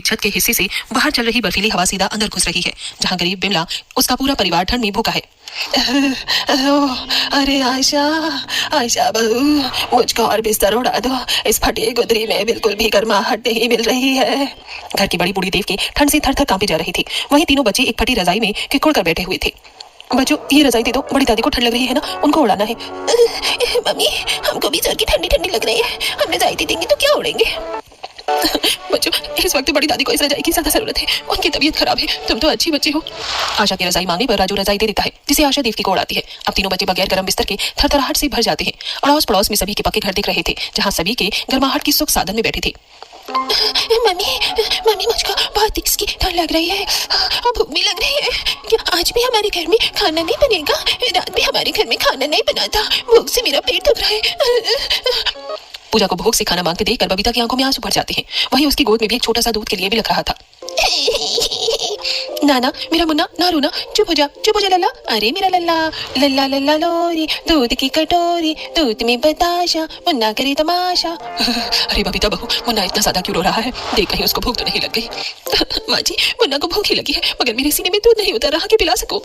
छत के हिस्से से बाहर चल रही बर्फीली हवा सीधा अंदर घुस रही है, जहां गरीब बिमला उसका पूरा परिवार ठंड में भूखा है। अरे आयशा, आयशा बहू, मुझको और बिस्तर उड़ा दो, इस फटी गुदरी में बिल्कुल भी गर्माहट नहीं मिल रही है। घर की बड़ी बूढ़ी देवकी ठंड से थर थर कांपी जा रही थी। वहीं तीनों बच्चे एक फटी रजाई में किकुड़ कर बैठे हुए थे। बच्चों, ये रजाई दे दो, बड़ी दादी को ठंड लग रही है ना, उनको उड़ाना है। मम्मी, हमको भी सर की ठंडी ठंडी लग रही है, हम रजाई दे देंगे तो क्या उड़ेंगे। बच्चों, इस वक्त बड़ी दादी को इस रजाई की ज्यादा जरूरत है, उनकी तबीयत खराब है, तुम तो अच्छी बच्ची हो। आशा की रजाई मांगने पर राजू रजाई दे देता है, जिसे आशा देवकी को उड़ाती है। अब तीनों बच्चे बगैर गर्म बिस्तर के थरथराहट से भर जाते हैं। अड़ोस पड़ोस में सभी के पक्के घर दिख रहे थे, जहाँ सभी के गर्माहट की सुख साधन में बैठे थे। मम्मी, मम्मी, मुझको बहुत इसकी ठंड लग रही है, भूख भी लग रही है। क्या आज भी हमारे घर में खाना नहीं बनेगा? रात में हमारे घर में खाना नहीं बना था, भूख से मेरा पेट दुख रहा है। पूजा को भूख से खाना मांगते देखकर बबीता की आंखों में आंसू भर जाते हैं। वहीं उसकी गोद में भी एक छोटा सा दूध के लिए भी लग रहा था। नाना, मेरा मुन्ना, ना रोना, चुप हो जा लल्ला। अरे मेरा लल्ला, लल्ला लल्ला लोरी, दूध की कटोरी, दूध में बताशा, मुन्ना करे तमाशा। अरे बबीता बहू, मुन्ना इतना ज्यादा क्यों रो रहा है? देख कहीं उसको भूख तो नहीं लग गई। माँ जी, मुन्ना को भूख ही लगी है, मगर मेरे सीने में दूध नहीं उतर रहा कि पिला सको।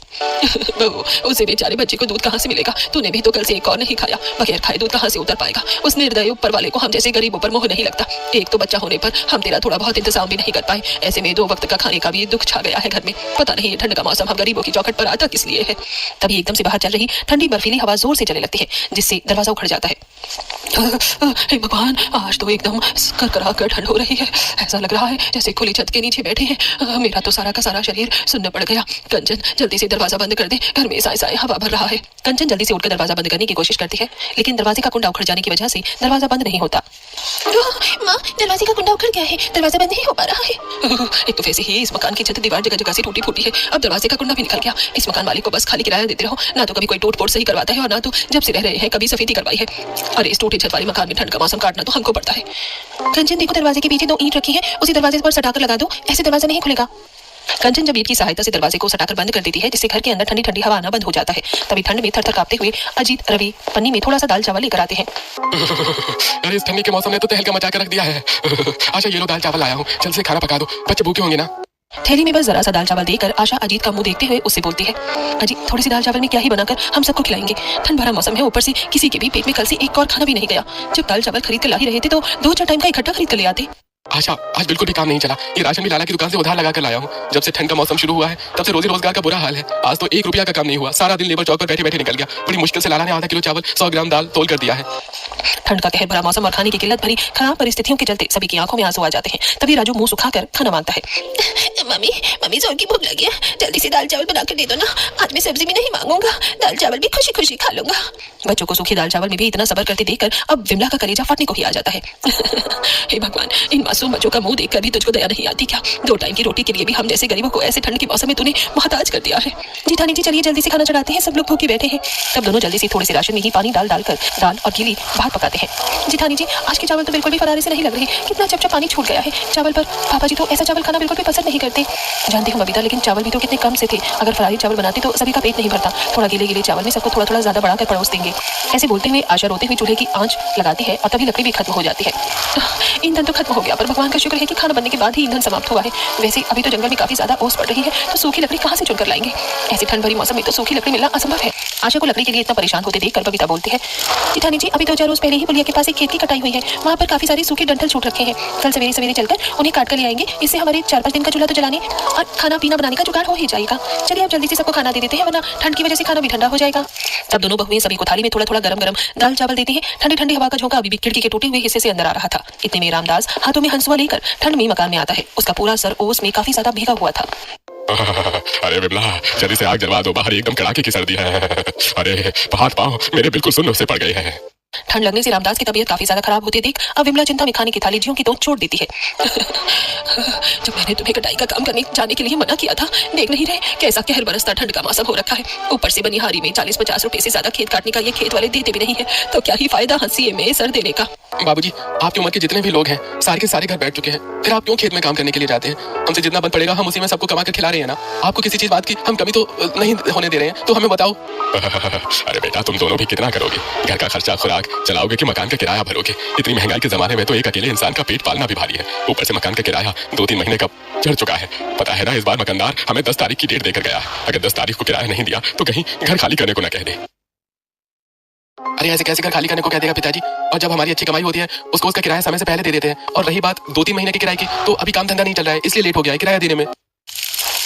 बहू, उसे बेचारे बच्चे को दूध कहाँ से मिलेगा? तूने भी तो कल से एक और नहीं खाया, बगैर खाए दूध कहाँ से उतर पाएगा? उस निर्दयी ऊपर वाले को हम जैसे गरीबों पर मोह नहीं लगता। एक तो बच्चा होने पर हम तेरा थोड़ा बहुत इंतजाम भी नहीं कर पाए, ऐसे में 2 वक्त का खाने का भी दुख छा गया है घर में। पता नहीं ये ठंड का मौसम हम गरीबों की चौखट पर आता किस लिए है। तभी एकदम से बाहर चल रही ठंडी बर्फीली हवा जोर से चलने लगती है, जिससे दरवाजा उखड़ जाता है। हे भगवान, आज तो एकदम करकरा कर ठंड हो रही है। ऐसा लग रहा है जैसे खुली छत के नीचे बैठे हैं। मेरा तो सारा का सारा शरीर सुन्न पड़ गया। कंचन, जल्दी से दरवाजा बंद कर दे, घर में साए साए हवा भर रहा है। कंचन जल्दी से उठकर दरवाजा बंद करने की कोशिश करती है, लेकिन दरवाजे का कुंडा उखड़ जाने की वजह से दरवाजा बंद नहीं होता। माँ, दरवाजे का कुंडा उखड़ गया है, दरवाजा बंद नहीं हो पा रहा है। एक तो वैसे ही इस मकान की छत दीवार जगह जगह से टूटी फूटी है, अब दरवाजे का कुंडा भी निकल गया। इस मकान वाले को बस खाली किराया देते रहो, ना तो कभी कोई टूट फोट सही करवाता है और ना तो जब से रह रहे हैं कभी सफेदी करवाई है। अरे इस टूटे छत वाले मकान में ठंड का मौसम काटना तो हमको पड़ता है। कंचन देखो, दरवाजे के पीछे 2 ईंट रखी है, उसी दरवाजे पर सटाकर लगा दो, ऐसे दरवाजा नहीं खुलेगा। कंचन जब ईंट की सहायता से दरवाजे को सटाकर बंद कर देती है, जिससे घर के अंदर ठंडी ठंडी हवा आना बंद हो जाता है। तभी ठंड में थरथर कांपते हुए अजीत, रवि पन्नी में थोड़ा सा दाल चावल लेकर आते हैं। अरे इस ठंडी के मौसम ने तो तहलका मचा कर रख दिया है। आशा, ये लो दाल चावल लाया हूँ, जल्द से खाना पका दो, बच्चे भूखे होंगे ना। थैली में बस जरा सा दाल चावल देकर आशा अजीत का मुंह देखते हुए उससे बोलती है, अजीत, थोड़ी सी दाल चावल में क्या ही बनाकर हम सबको खिलाएंगे? ठंड भरा मौसम है, ऊपर से किसी के भी पेट में कल से एक और खाना भी नहीं गया। जब दाल चावल खरीद कर ला ही रहे थे तो 2-4 टाइम का इकट्ठा खरीद कर ले आते। आशा, आज बिल्कुल भी काम नहीं चला। ये राशन भी लाला की दुकान से उधार लगा कर लाया हूँ। जब से ठंड का मौसम शुरू हुआ है तब से रोजी रोजगार का बुरा हाल है। आज तो 1 रुपया का काम नहीं हुआ, सारा दिन लेबर चौक पर बैठे बैठे निकल गया। बड़ी मुश्किल से लाला ने आधा किलो चावल, 100 ग्राम दाल तोल कर दिया है। ठंड का कहर भरा मौसम और खाने की किल्लत भरी खराब परिस्थितियों के चलते सभी की आंखों में आंसू आ जाते हैं। तभी राजू मुंह सुखाकर खाना मांगता है। मम्मी, मम्मी, जोर की भूख लगी है, जल्दी से दाल चावल बना कर दे दो ना। आज मैं सब्जी भी नहीं मांगूंगा, दाल चावल भी खुशी खुशी खा लूंगा। बच्चों को सूखी दाल चावल में भी इतना सब्र करते देखकर अब विमला का कलेजा फटने को ही आ जाता है। हे भगवान, इन मासूम बच्चों का मुंह देखकर भी तुझको दया नहीं आती क्या? 2 टाइम की रोटी के लिए भी हम जैसे गरीबों को ऐसे ठंड के मौसम में तूने मोहताज कर दिया है। जिठानी जी, चलिए जल्दी से खाना चढ़ाते हैं, सब लोग भूखे बैठे हैं। तब दोनों जल्दी से थोड़े से राशन में ही पानी डालकर दाल और गीली भात पकाते हैं। जिठानी जी, आज के चावल तो बिल्कुल भी फरारे से नहीं लग रहे, कितना चपचप पानी छूट गया है चावल पर। पापा जी तो ऐसा चावल खाना बिल्कुल भी पसंद नहीं करते। जानती हूँ बबीता, लेकिन चावल भी तो कितने कम से थे। अगर फरारी चावल बनाते तो सभी का पेट नहीं भरता। थोड़ा गीले गीले चावल में सबको थोड़ा थोड़ा ज्यादा बढ़ाकर परोस देंगे। ऐसे बोलते हुए आशा रोते हुए चूल्हे की आंच लगाती है और तभी लकड़ी भी खत्म हो जाती है। ईंधन तो खत्म हो गया, पर भगवान का शुक्र है कि खाना बनने के बाद ही ईंधन समाप्त हुआ है। वैसे अभी तो जंगल में काफी ज्यादा ओस पड़ रही है, तो सूखी लकड़ी कहाँ से चुनकर लाएंगे? ऐसे ठंड भरी मौसम में तो सूखी लकड़ी मिलना असंभव है। आशा को लकड़ी के लिए इतना परेशान होते देखकर बबीता बोलती है, जिठानी जी, अभी 2-4 रोज पहले ही पुलिया के पास एक खेत की कटाई हुई है, वहाँ पर काफी सारे सूखे डंठल छूट रखे हैं। कल सवेरे सवेरे चलकर उन्हें काट कर ले आएंगे, इससे हमारे 4-5 दिन का चूल्हा तो जलाने और खाना पीना बनाने का जुगाड़ हो ही जाएगा। चलिए अब जल्दी से सबको खाना दे देते हैं, वरना ठंड की वजह से खाना भी ठंडा हो जाएगा। तब दोनों बहुएं सभी को थाली में थोड़ा थोड़ा गरम गरम दाल चावल देती हैं। ठंडी ठंडी हवा का झोंका अभी भी खिड़की के टूटे हुए हिस्से से अंदर आ रहा था। इतने में रामदास हाथों में हंसुआ लेकर ठंड में मकान में आता है। उसका पूरा सर ओस में काफी ज्यादा भीगा हुआ था। अरे विमला, जल्दी से आग जलवा दो, बाहर एकदम कड़ाके की सर्दी है। अरे हाथ पाँव मेरे बिल्कुल सुन्न से पड़ गए हैं। ठंड लगने से रामदास की तबीयत काफी ज्यादा खराब होती देख अब विमला चिंता में खाने की थाली ज्यों की त्यों छोड़ देती है। जब मैंने तुम्हें कटाई का काम करने जाने के लिए मना किया था, देख नहीं रहे कैसा कहर बरसता ठंड का मौसम हो रखा है। ऊपर से बनिहारी में 40-50 रुपए से ज्यादा खेत काटने का ये खेत वाले देते भी नहीं है, तो क्या ही फायदा हंसी में सर देने का। बाबूजी, आपकी उम्र के जितने भी लोग हैं सारे के सारे घर बैठ चुके हैं, फिर आप क्यों खेत में काम करने के लिए जाते हैं? हमसे जितना बन पड़ेगा हम उसी में सबको कमा कर खिला रहे हैं ना। आपको किसी चीज बात की हम कभी तो नहीं होने दे रहे हैं, तो हमें बताओ। अरे बेटा, तुम दोनों भी कितना करोगे? घर का खर्चा खुराक चलाओगे कि मकान का किराया भरोगे? इतनी महंगाई के जमाने में तो एक अकेले इंसान का पेट पालना भी भारी है। ऊपर से मकान का किराया 2-3 महीने जाने कब चढ़ चुका है। पता है ना, इस बार मकानदार हमें 10 तारीख की डेट देकर गया। अगर 10 तारीख को किराया नहीं दिया तो कहीं घर खाली करने को ना कह दे। अरे ऐसे कैसे घर खाली करने को कह देगा पिताजी? और जब हमारी अच्छी कमाई होती है उसको उसका किराया समय से पहले दे देते हैं। और रही बात 2-3 महीने के किराए की, तो अभी काम धंधा नहीं चल रहा है, इसलिए लेट हो गया है किराया देने में।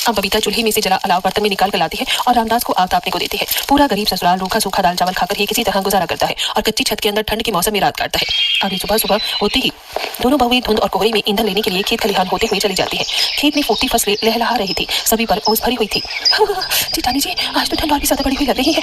अब बबीता चूल्हे में से जला अलाव बर्तन में निकाल कर लाती है और रामदास को आग तापने को देती है। पूरा गरीब ससुराल रूखा सूखा दाल चावल खाकर ही किसी तरह गुजारा करता है और कच्ची छत के अंदर ठंड के मौसम में रात काटता है। अभी सुबह सुबह होते ही दोनों बहुएं धुंध और कोहरे में ईंधन लेने के लिए खेत खलिहान होते हुए चली जाती है। खेत में फूटती फसलें लहलहा रही थी, सभी पर ओस भरी हुई थी। जेठानी जी, आज तो ठंड और भी ज्यादा बढ़ी हुई लग रही है।